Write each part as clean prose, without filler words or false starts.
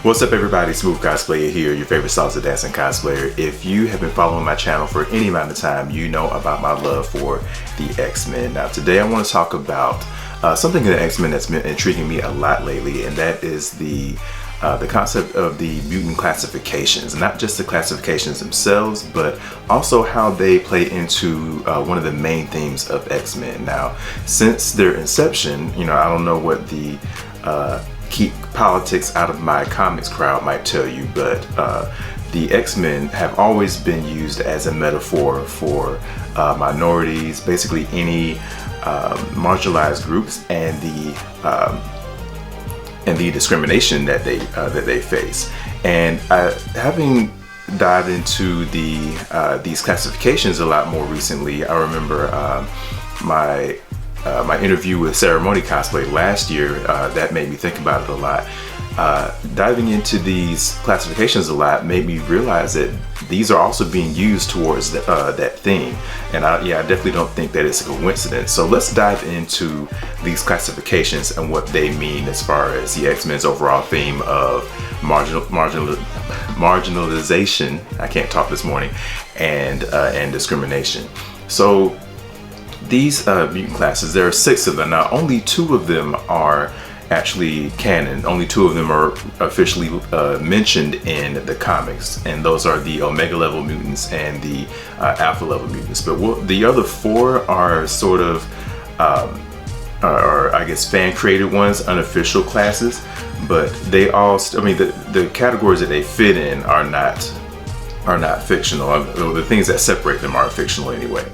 What's up everybody, Smooth Cosplayer here, your favorite salsa dancing cosplayer. If you have been following my channel for any amount of time, you know about my love for the X-Men. Now today I want to talk about something in the X-Men that's been intriguing me a lot lately, and that is the concept of the mutant classifications. Not just the classifications themselves, but also how they play into one of the main themes of X-Men. Now, since their inception, I don't know what the keep politics out of my comics crowd might tell you, but the X-Men have always been used as a metaphor for minorities, basically any marginalized groups, and the discrimination that they face. And having dived into these classifications a lot more recently, I remember my interview with Ceremony Cosplay last year, that made me think about it a lot. Diving into these classifications a lot made me realize that these are also being used towards that theme. And I definitely don't think that it's a coincidence. So let's dive into these classifications and what they mean as far as the X-Men's overall theme of marginalization, I can't talk this morning, and discrimination. So these mutant classes, there are 6 of them. Now, only 2 of them are actually canon. Only 2 of them are officially mentioned in the comics, and those are the Omega level mutants and the Alpha level mutants. But the other 4 are sort of, I guess, fan created ones, unofficial classes. But they all, the categories that they fit in are not fictional. The things that separate them are fictional anyway.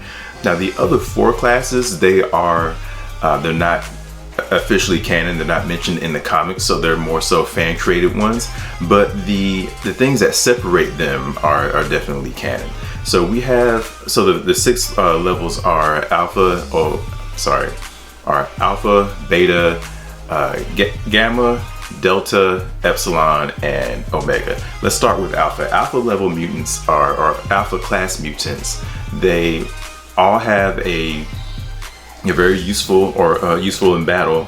Now the other 4 classes, they're not officially canon, they're not mentioned in the comics, so they're more so fan created ones, but the things that separate them are definitely canon. So we have, the 6 levels are Alpha, Beta, Gamma, Delta, Epsilon, and Omega. Let's start with Alpha. Alpha level mutants or Alpha class mutants. They all have a very useful in battle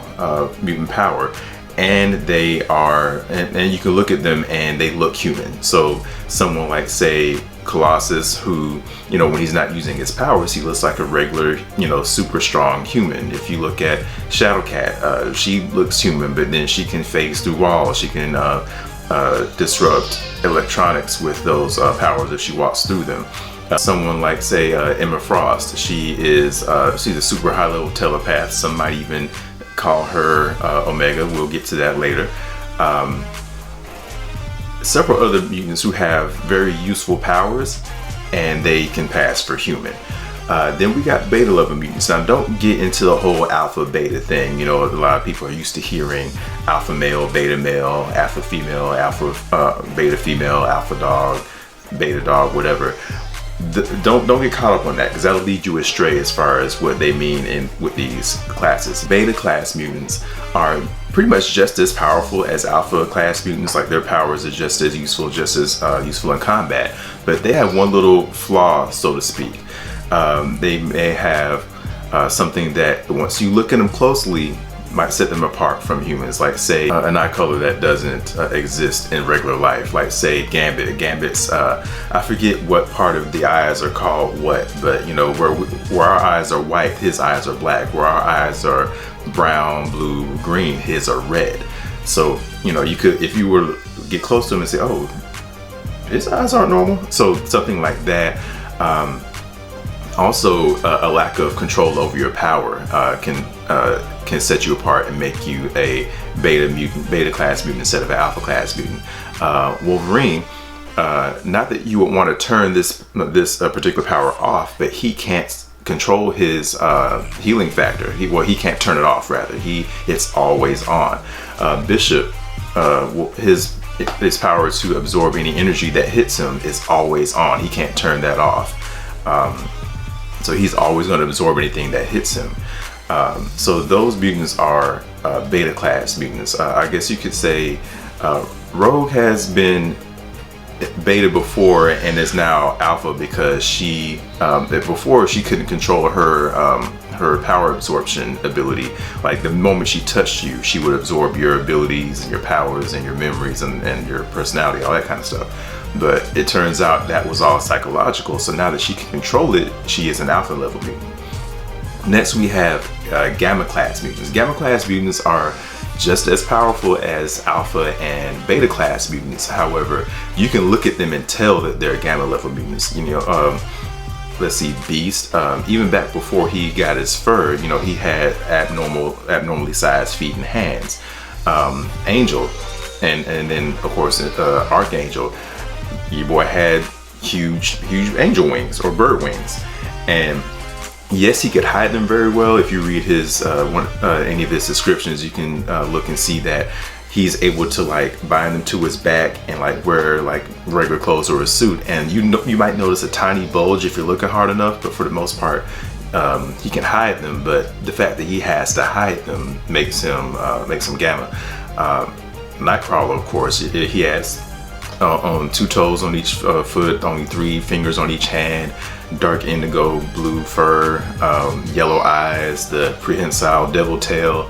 mutant power, and they are, and you can look at them and they look human. So someone like, say, Colossus, who, when he's not using his powers, he looks like a regular, super strong human. If you look at Shadowcat, she looks human, but then she can phase through walls. She can disrupt electronics with those powers if she walks through them. Someone like, say, Emma Frost, she's a super high level telepath. Some might even call her Omega. We'll get to that later. Several other mutants who have very useful powers, and they can pass for human. Then we got beta level mutants. Now, don't get into the whole alpha beta thing. A lot of people are used to hearing alpha male, beta male, alpha female, alpha beta female, alpha dog, beta dog, whatever. Don't get caught up on that, because that'll lead you astray as far as what they mean with these classes. Beta class mutants are pretty much just as powerful as alpha class mutants. Like, their powers are just as useful in combat, but they have one little flaw, so to speak. They may have something that, once you look at them closely, might set them apart from humans. Like, say, an eye color that doesn't exist in regular life. Like, say, Gambit's, I forget what part of the eyes are called what, but where our eyes are white, his eyes are black. Where our eyes are brown, blue, green, his are red. So, you could, if you were to get close to him and say, oh, his eyes aren't normal. So something like that. Also, a lack of control over your power can set you apart and make you a beta class mutant instead of an alpha class mutant. Wolverine, not that you would want to turn this particular power off, but he can't control his healing factor. He can't turn it off, rather. It's always on. Bishop, his power to absorb any energy that hits him is always on. He can't turn that off. So he's always going to absorb anything that hits him. So those mutants are beta class mutants. I guess you could say Rogue has been beta before and is now alpha because before she couldn't control her power absorption ability. Like the moment she touched you, she would absorb your abilities and your powers and your memories and your personality, all that kind of stuff. But it turns out that was all psychological. So now that she can control it, she is an alpha level mutant. Next we have gamma class mutants. Gamma class mutants are just as powerful as alpha and beta class mutants. However, you can look at them and tell that they're gamma level mutants. Let's see, Beast, even back before he got his fur, he had abnormally sized feet and hands. Angel, and then of course Archangel, your boy had huge angel wings or bird wings. And yes, he could hide them very well. If you read his any of his descriptions, you can look and see that he's able to like bind them to his back and like wear like regular clothes or a suit. And you might notice a tiny bulge if you're looking hard enough, but for the most part, he can hide them. But the fact that he has to hide them makes him gamma. Nightcrawler, of course, he has on 2 toes on each foot, only 3 fingers on each hand, dark indigo blue fur, yellow eyes, the prehensile devil tail.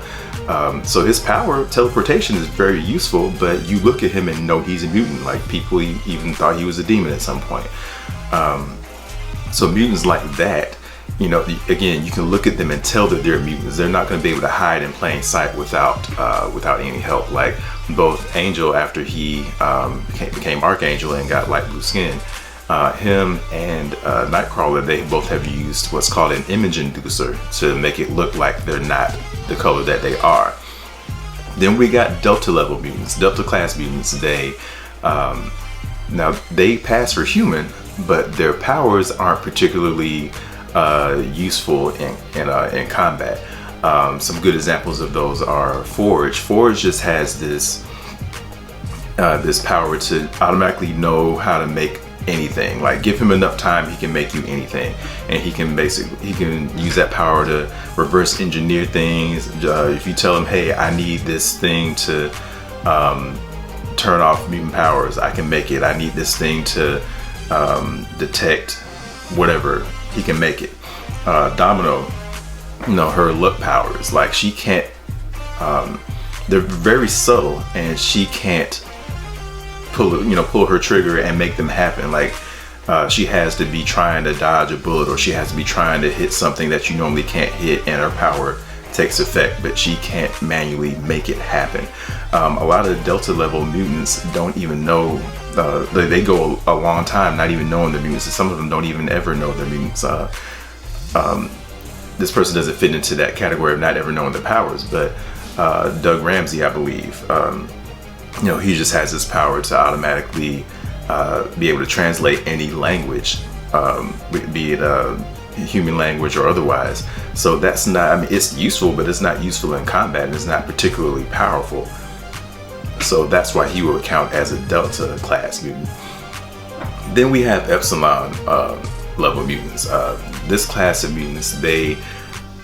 So his power, teleportation, is very useful, but you look at him and know he's a mutant. Like people even thought he was a demon at some point. So mutants like that, again, you can look at them and tell that they're mutants. They're not going to be able to hide in plain sight without any help. Like both Angel, after he became Archangel and got light blue skin, him and Nightcrawler, they both have used what's called an image inducer to make it look like they're not the color that they are. Then we got Delta level mutants, Delta class mutants. Now they pass for human, but their powers aren't particularly useful in combat. Some good examples of those are Forge. Forge just has this power to automatically know how to make anything. Like give him enough time, he can make you anything, and he can use that power to reverse engineer things. If you tell him, hey, I need this thing to turn off mutant powers, I can make it. I need this thing to detect whatever, he can make it. Domino, her luck powers, like she can't, they're very subtle, and she can't pull her trigger and make them happen. Like she has to be trying to dodge a bullet, or she has to be trying to hit something that you normally can't hit, and her power takes effect, but she can't manually make it happen. A lot of Delta level mutants don't even know, they go a long time not even knowing they're mutants. Some of them don't even ever know they're mutants. This person doesn't fit into that category of not ever knowing their powers, but Doug Ramsey, I believe, he just has this power to automatically be able to translate any language, be it human language or otherwise. So that's not, it's useful, but it's not useful in combat, and it's not particularly powerful. So that's why he would count as a Delta class mutant. Then we have Epsilon level mutants. This class of mutants, they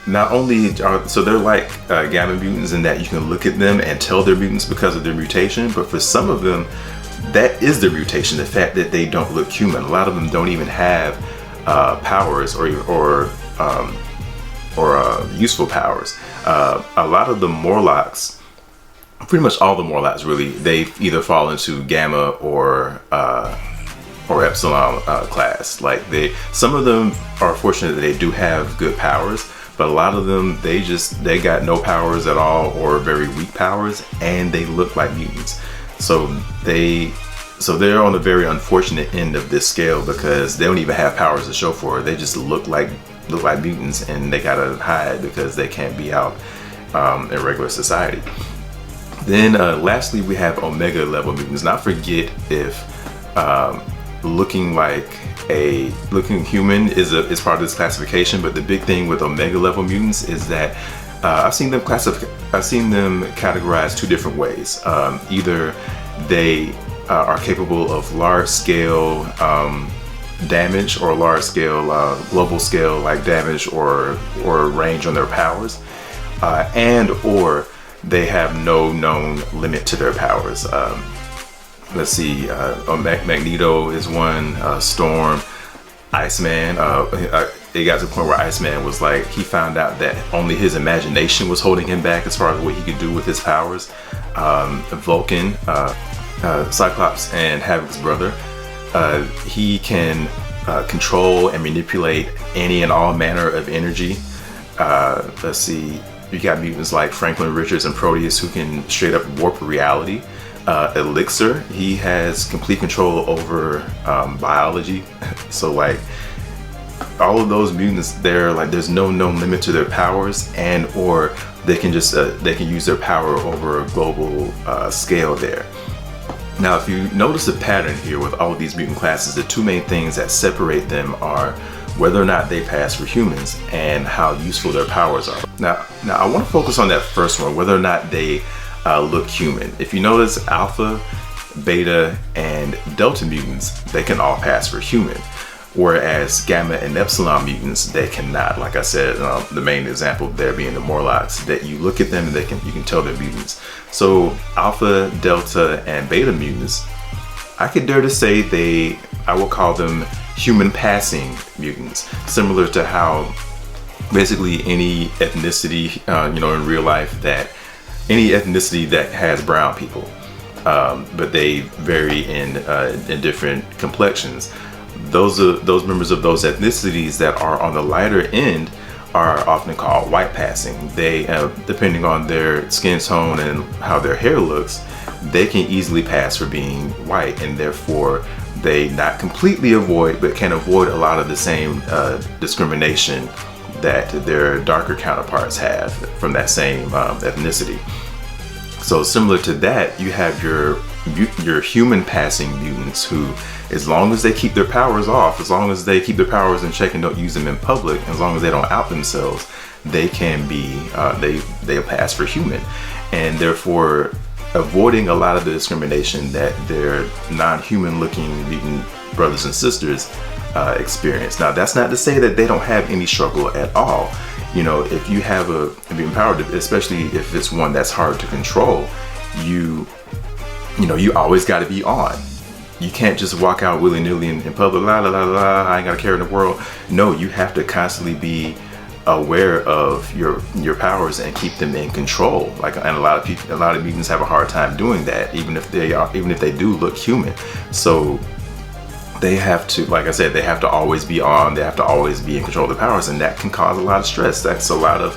not only are, so they're like gamma mutants in that you can look at them and tell they're mutants because of their mutation, but for some of them, that is their mutation, the fact that they don't look human. A lot of them don't even have powers or useful powers. A lot of the Morlocks, pretty much all the Morlocks really, they either fall into gamma or Epsilon class. Like some of them are fortunate that they do have good powers, but a lot of them, they got no powers at all or very weak powers, and they look like mutants. So they're on the very unfortunate end of this scale because they don't even have powers to show for it. They just look like mutants, and they gotta hide because they can't be out in regular society. Then lastly, we have Omega level mutants. Now forget if looking human is part of this classification, but the big thing with Omega level mutants is that I've seen them categorized 2 different ways. Either they are capable of large scale damage, or large scale global scale like damage or range on their powers, and or they have no known limit to their powers. let's see, Magneto is one, Storm, Iceman. It got to the point where Iceman was like, he found out that only his imagination was holding him back as far as what he could do with his powers. Vulcan, Cyclops and Havoc's brother, he can control and manipulate any and all manner of energy. Let's see, you got mutants like Franklin Richards and Proteus who can straight up warp reality. Elixir, he has complete control over biology. So like all of those mutants, they're like, there's no known limit to their powers, and or they can just they can use their power over a global scale there. Now, if you notice a pattern here with all of these mutant classes, the two main things that separate them are whether or not they pass for humans and how useful their powers are. Now I want to focus on that first one, whether or not they look human. If you notice, alpha, beta, and delta mutants, they can all pass for human, whereas gamma and epsilon mutants, they cannot. Like I said, the main example there being the Morlocks, that you look at them and you can tell they're mutants. So alpha, delta, and beta mutants, I could dare to say I will call them human passing mutants, similar to how basically any ethnicity, in real life, that any ethnicity that has brown people, but they vary in different complexions. Those members of those ethnicities that are on the lighter end are often called white passing. They, depending on their skin tone and how their hair looks, they can easily pass for being white, and therefore they not completely avoid, but can avoid a lot of the same discrimination that their darker counterparts have from that same ethnicity. So similar to that, you have your human passing mutants who, as long as they keep their powers off, as long as they keep their powers in check and don't use them in public, as long as they don't out themselves, they can be, they'll pass for human. And therefore avoiding a lot of the discrimination that their non-human looking mutant brothers and sisters experience. Now, that's not to say that they don't have any struggle at all. If you have a mutant power, especially if it's one that's hard to control, you always got to be on. You can't just walk out willy-nilly in public, la la la la, I ain't got a care in the world. No, you have to constantly be aware of your powers and keep them in control. And a lot of mutants have a hard time doing that, even if they do look human. So they have to, like I said, they have to always be on. They have to always be in control of their powers, and that can cause a lot of stress. That's a lot of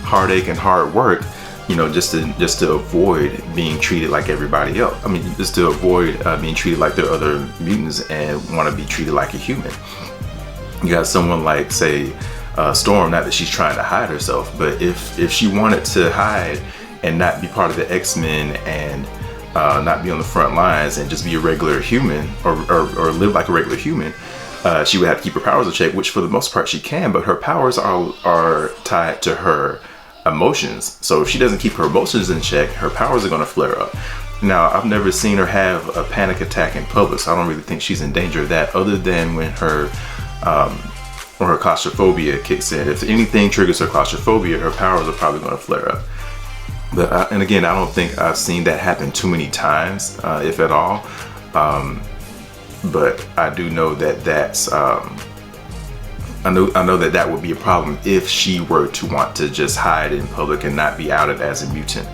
heartache and hard work, just to avoid being treated like everybody else. I mean, just to avoid being treated like their other mutants and want to be treated like a human. You got someone like, say, Storm, not that she's trying to hide herself, but if she wanted to hide and not be part of the X-Men and not be on the front lines and just be a regular human or live like a regular human, she would have to keep her powers in check, which for the most part she can, but her powers are tied to her emotions. So if she doesn't keep her emotions in check, her powers are going to flare up. Now, I've never seen her have a panic attack in public, so I don't really think she's in danger of that, other than when her claustrophobia kicks in. If anything triggers her claustrophobia, her powers are probably going to flare up. But and again, I don't think I've seen that happen too many times, if at all. But I do know that that's I know that would be a problem if she were to want to just hide in public and not be outed as a mutant.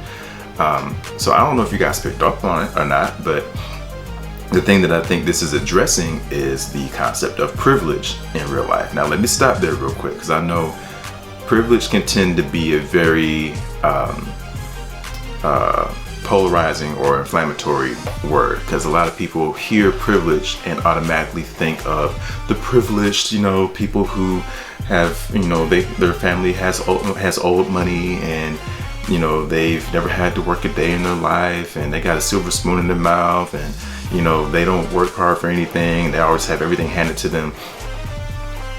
So I don't know if you guys picked up on it or not, but the thing that I think this is addressing is the concept of privilege in real life. Now, let me stop there real quick, because I know privilege can tend to be a very polarizing or inflammatory word, because a lot of people hear privilege and automatically think of the privileged, people who have, their family has old money, and they've never had to work a day in their life, and they got a silver spoon in their mouth, and they don't work hard for anything. They always have everything handed to them.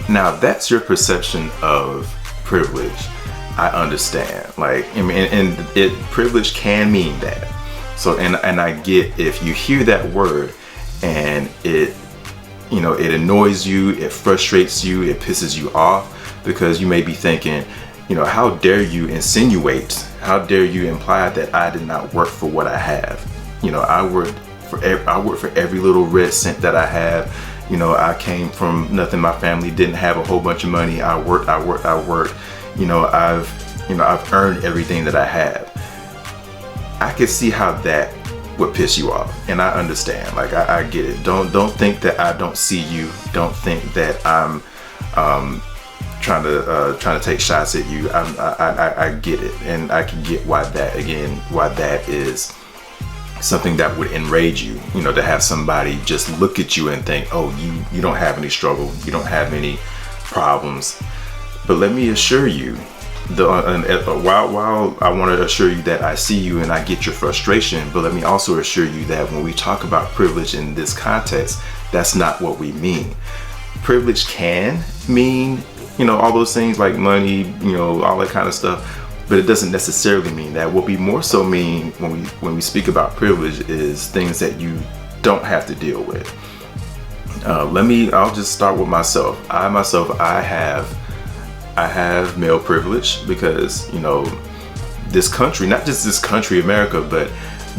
Now, that's your perception of privilege. I understand. Privilege can mean that. So, and I get if you hear that word and it annoys you, it frustrates you, it pisses you off, because you may be thinking, how dare you insinuate, how dare you imply that I did not work for what I have? I worked for every little red cent that I have. You know, I came from nothing. My family didn't have a whole bunch of money. I worked. You know, I've earned everything that I have. I could see how that would piss you off, and I understand. Like, I get it. Don't think that I don't see you. Don't think that I'm trying to take shots at you. I get it, and I can get why that is something that would enrage you. You know, to have somebody just look at you and think, oh, you don't have any struggle, you don't have any problems. But let me assure you, while I want to assure you that I see you and I get your frustration, but let me also assure you that when we talk about privilege in this context, that's not what we mean. Privilege can mean, you know, all those things like money, you know, all that kind of stuff, but it doesn't necessarily mean that. What we more so mean when we speak about privilege is things that you don't have to deal with. I'll just start with myself. I have male privilege because, you know, this country, not just this country, America, but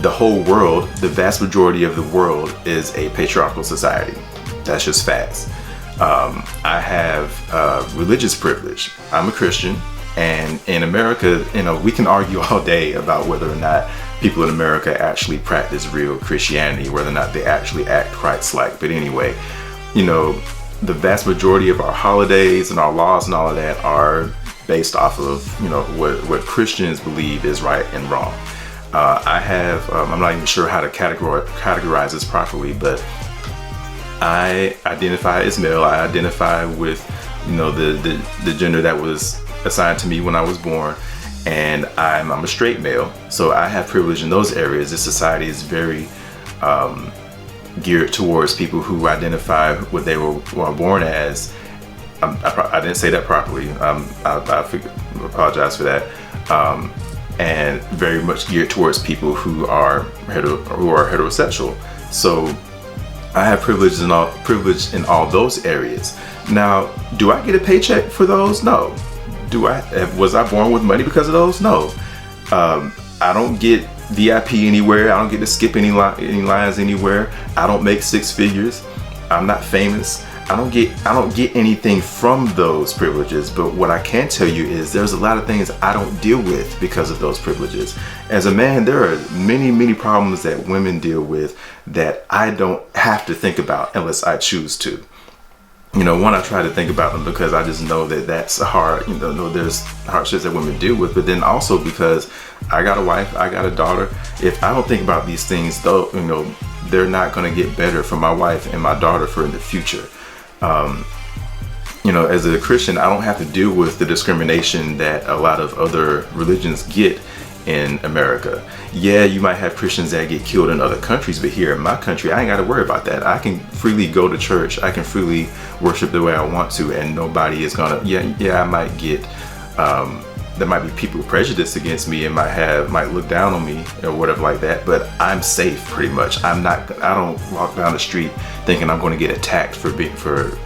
the whole world, the vast majority of the world is a patriarchal society. That's just facts. I have religious privilege. I'm a Christian, and in America, you know, we can argue all day about whether or not people in America actually practice real Christianity, whether or not they actually act Christ-like. But anyway, you know, the vast majority of our holidays and our laws and all of that are based off of, you know, what Christians believe is right and wrong. I'm not even sure how to categorize this properly, but I identify as male. I identify with, you know, the gender that was assigned to me when I was born, and I'm a straight male, so I have privilege in those areas. This society is very geared towards people who identify what they were born as. I didn't say that properly. I apologize for that. And very much geared towards people who are heterosexual. So I have privilege in all those areas. Now, do I get a paycheck for those? No. Was I born with money because of those? No. I don't get VIP anywhere. I don't get to skip any lines anywhere. I don't make six figures. I'm not famous. I don't get anything from those privileges. But what I can tell you is there's a lot of things I don't deal with because of those privileges. As a man, there are many problems that women deal with that I don't have to think about unless I choose to. You know, one, I try to think about them because I just know that that's hard. You know, there's hardships that women deal with, but then also because I got a wife, I got a daughter. If I don't think about these things, though, you know, they're not going to get better for my wife and my daughter for in the future. You know, as a Christian, I don't have to deal with the discrimination that a lot of other religions get in America. Yeah, you might have Christians that get killed in other countries, but here in my country, I ain't got to worry about that. I can freely go to church. I can freely worship the way I want to, and nobody is gonna. I might get. There might be people prejudiced against me and might look down on me or whatever like that. But I'm safe pretty much. I don't walk down the street thinking I'm going to get attacked for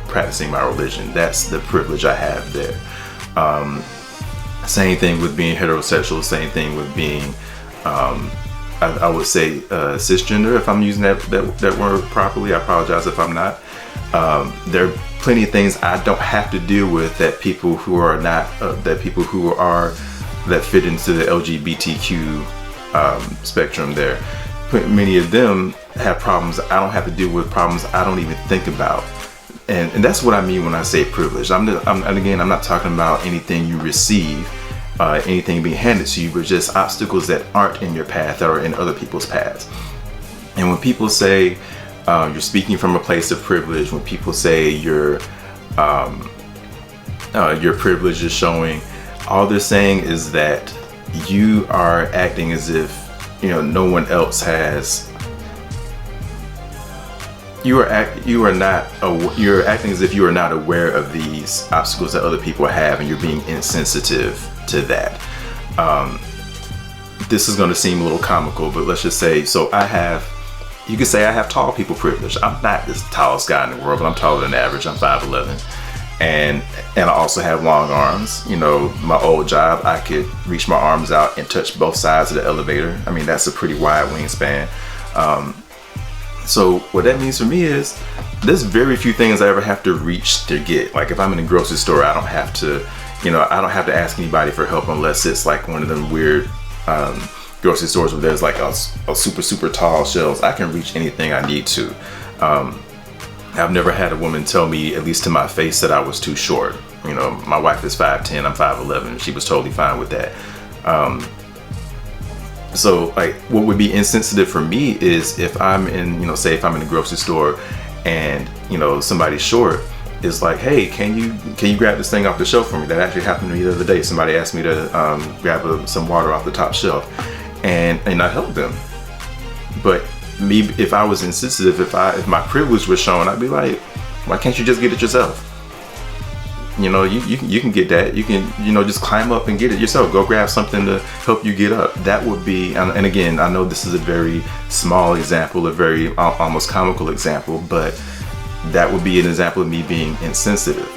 practicing my religion. That's the privilege I have there. Same thing with being heterosexual. Same thing with being, I would say, cisgender. If I'm using that word properly, I apologize if I'm not. There are plenty of things I don't have to deal with that people who are not, that fit into the LGBTQ spectrum there. Many of them have problems. I don't have to deal with problems I don't even think about. And that's what I mean when I say privilege. I'm not talking about anything you receive, anything being handed to you, but just obstacles that aren't in your path, that are in other people's paths. And when people say you're speaking from a place of privilege, when people say your privilege is showing, all they're saying is that you are acting as if, you know, no one else has. You're acting as if you are not aware of these obstacles that other people have, and you're being insensitive to that. This is going to seem a little comical, but let's just say, you could say I have tall people privilege. I'm not the tallest guy in the world, but I'm taller than average. I'm 5'11", and I also have long arms. You know, my old job, I could reach my arms out and touch both sides of the elevator. I mean, that's a pretty wide wingspan. So what that means for me is there's very few things I ever have to reach to get. Like if I'm in a grocery store, I don't have to, I don't have to ask anybody for help unless it's like one of them weird grocery stores where there's like a super tall shelves. I can reach anything I need to. I've never had a woman tell me, at least to my face, that I was too short. My wife is 5'10", I'm 5'11". She was totally fine with that. So like what would be insensitive for me is if I'm in, say if I'm in a grocery store and, somebody's short, it's like, hey, can you grab this thing off the shelf for me? That actually happened to me the other day. Somebody asked me to grab some water off the top shelf and I helped them. But me, if I was insensitive, if my privilege was shown, I'd be like, why can't you just get it yourself? You can get that. You can, just climb up and get it yourself. Go grab something to help you get up. That would be, and again, I know this is a very small example, a very almost comical example, but that would be an example of me being insensitive.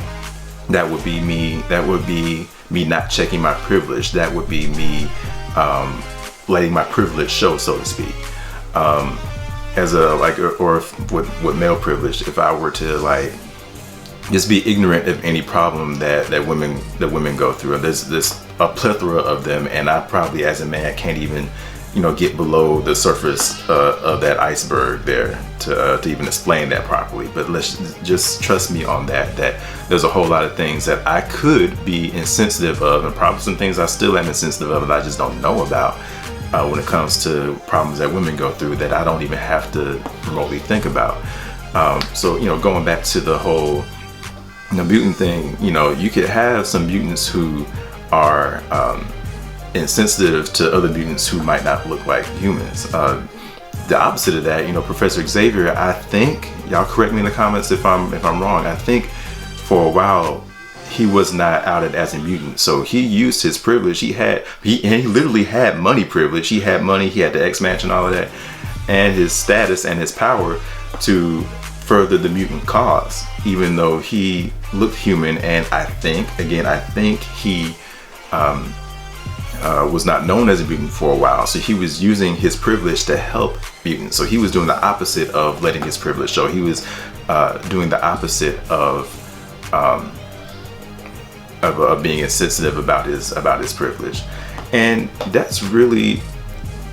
That would be me not checking my privilege. That would be me letting my privilege show, so to speak. With male privilege, if I were to just be ignorant of any problem that women go through. There's a plethora of them, and I probably as a man can't even get below the surface of that iceberg there to even explain that properly. But let's just trust me on that there's a whole lot of things that I could be insensitive of, and probably some things I still am insensitive of that I just don't know about when it comes to problems that women go through that I don't even have to remotely think about. So going back to the whole mutant thing, you could have some mutants who are insensitive to other mutants who might not look like humans. The opposite of that, Professor Xavier, I think, y'all correct me in the comments if I'm wrong, I think for a while he was not outed as a mutant, so he used his privilege. He literally had money privilege. He had money, he had the X-Mansion, all of that, and his status and his power to further the mutant cause, even though he looked human. And I think he was not known as a mutant for a while, so he was using his privilege to help mutants. So he was doing the opposite of letting his privilege show. He was doing the opposite of being insensitive about his privilege. And that's really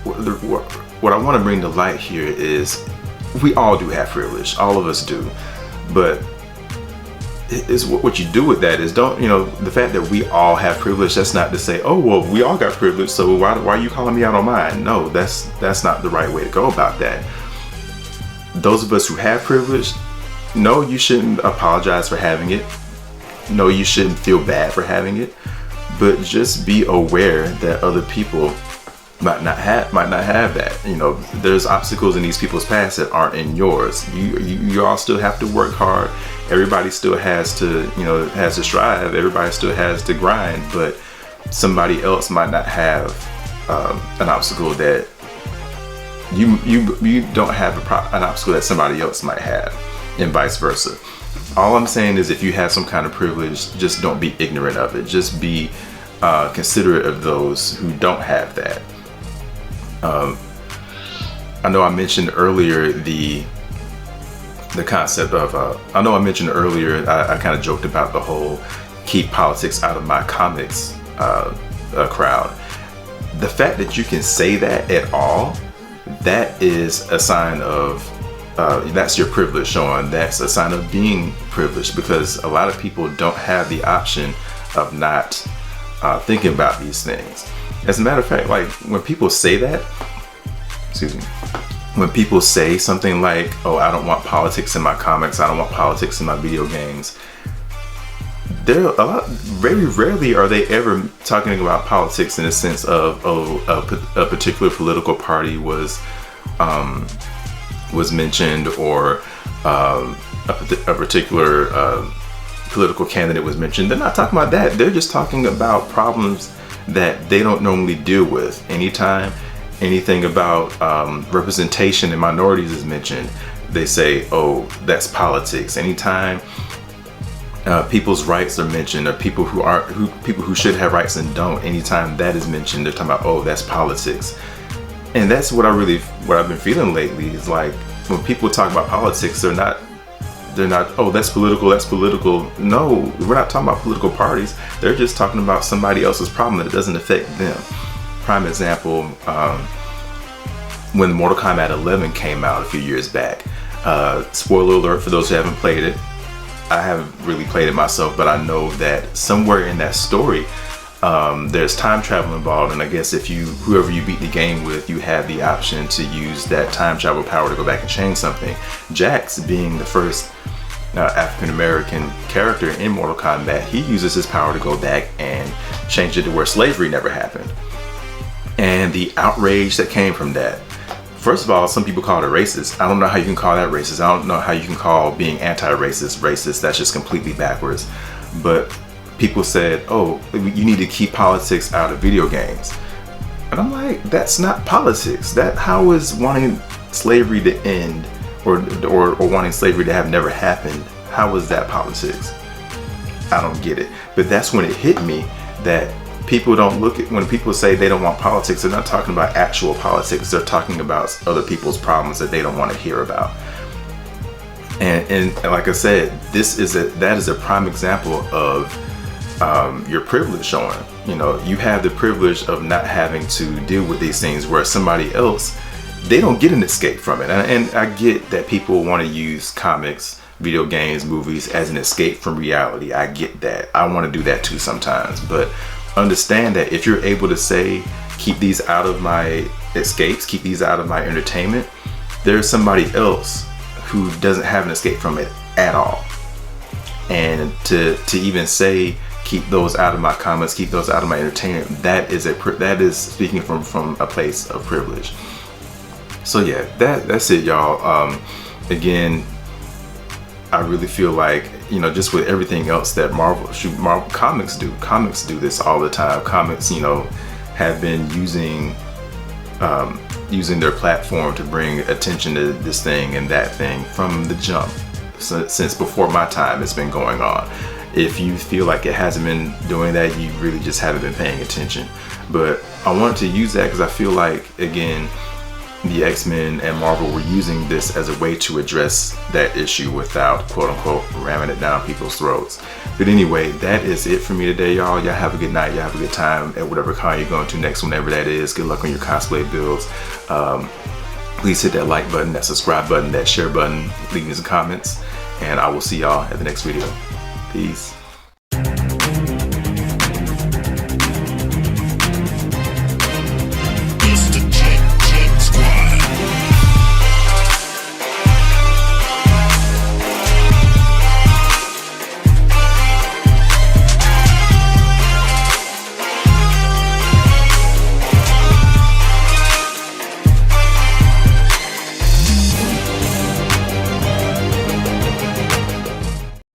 what I want to bring to light here is we all do have privilege. All of us do. But is what you do with that is the fact that we all have privilege, that's not to say, oh, well, we all got privilege, so why are you calling me out on mine? No, that's not the right way to go about that. Those of us who have privilege, no, you shouldn't apologize for having it. No, you shouldn't feel bad for having it. But just be aware that other people might not have that. There's obstacles in these people's past that aren't in yours. You all still have to work hard. Everybody still has to strive. Everybody still has to grind. But somebody else might not have an obstacle that you don't have an obstacle that somebody else might have, and vice versa. All I'm saying is, if you have some kind of privilege, just don't be ignorant of it. Just be considerate of those who don't have that. I know I mentioned earlier the concept of, I kind of joked about the whole keep politics out of my comics crowd. The fact that you can say that at all, that is a sign of, that's your privilege showing. That's a sign of being privileged, because a lot of people don't have the option of not thinking about these things. As a matter of fact, like when people say that, when people say something like, oh, I don't want politics in my comics, I don't want politics in my video games, very rarely are they ever talking about politics in the sense of, a particular political party was mentioned, or a particular political candidate was mentioned. They're not talking about that. They're just talking about problems that they don't normally deal with. Anytime anything about representation and minorities is mentioned, they say, oh, that's politics. Anytime people's rights are mentioned, or people who should have rights and don't, anytime that is mentioned, they're talking about, oh, that's politics. And that's what I've been feeling lately, is like, when people talk about politics, they're not, oh, that's political, that's political. No, we're not talking about political parties. They're just talking about somebody else's problem that doesn't affect them. Prime example, when Mortal Kombat 11 came out a few years back, spoiler alert for those who haven't played it. I haven't really played it myself, but I know that somewhere in that story, there's time travel involved, and I guess if whoever you beat the game with, you have the option to use that time travel power to go back and change something. Jax, being the first African American character in Mortal Kombat, he uses his power to go back and change it to where slavery never happened. And the outrage that came from that. First of all, some people call it racist. I don't know how you can call that racist. I don't know how you can call being anti-racist racist. That's just completely backwards. But people said, oh, you need to keep politics out of video games. And I'm like, that's not politics. How is wanting slavery to end or wanting slavery to have never happened, how is that politics? I don't get it. But that's when it hit me that people don't look at, when people say they don't want politics, they're not talking about actual politics. They're talking about other people's problems that they don't want to hear about. And like I said, that is a prime example of your privilege showing. You know, you have the privilege of not having to deal with these things, where somebody else, they don't get an escape from it. And I get that people want to use comics, video games, movies as an escape from reality. I get that. I want to do that too sometimes. But understand that if you're able to say, keep these out of my escapes, keep these out of my entertainment, there's somebody else who doesn't have an escape from it at all. And to even say, keep those out of my comments, keep those out of my entertainment, that is speaking from a place of privilege. So yeah, that's it, y'all. Again, I really feel like, you know, just with everything else that Marvel comics do this all the time. Comics, you know, have been using their platform to bring attention to this thing and that thing from the jump. So, since before my time, it's been going on. If you feel like it hasn't been doing that, you really just haven't been paying attention. But I wanted to use that because I feel like, again, the X-Men and Marvel were using this as a way to address that issue without, quote unquote, ramming it down people's throats. But anyway, that is it for me today, y'all. Y'all have a good night. Y'all have a good time at whatever con you're going to next, whenever that is. Good luck on your cosplay builds. Please hit that like button, that subscribe button, that share button. Leave me some comments, and I will see y'all at the next video. Peace.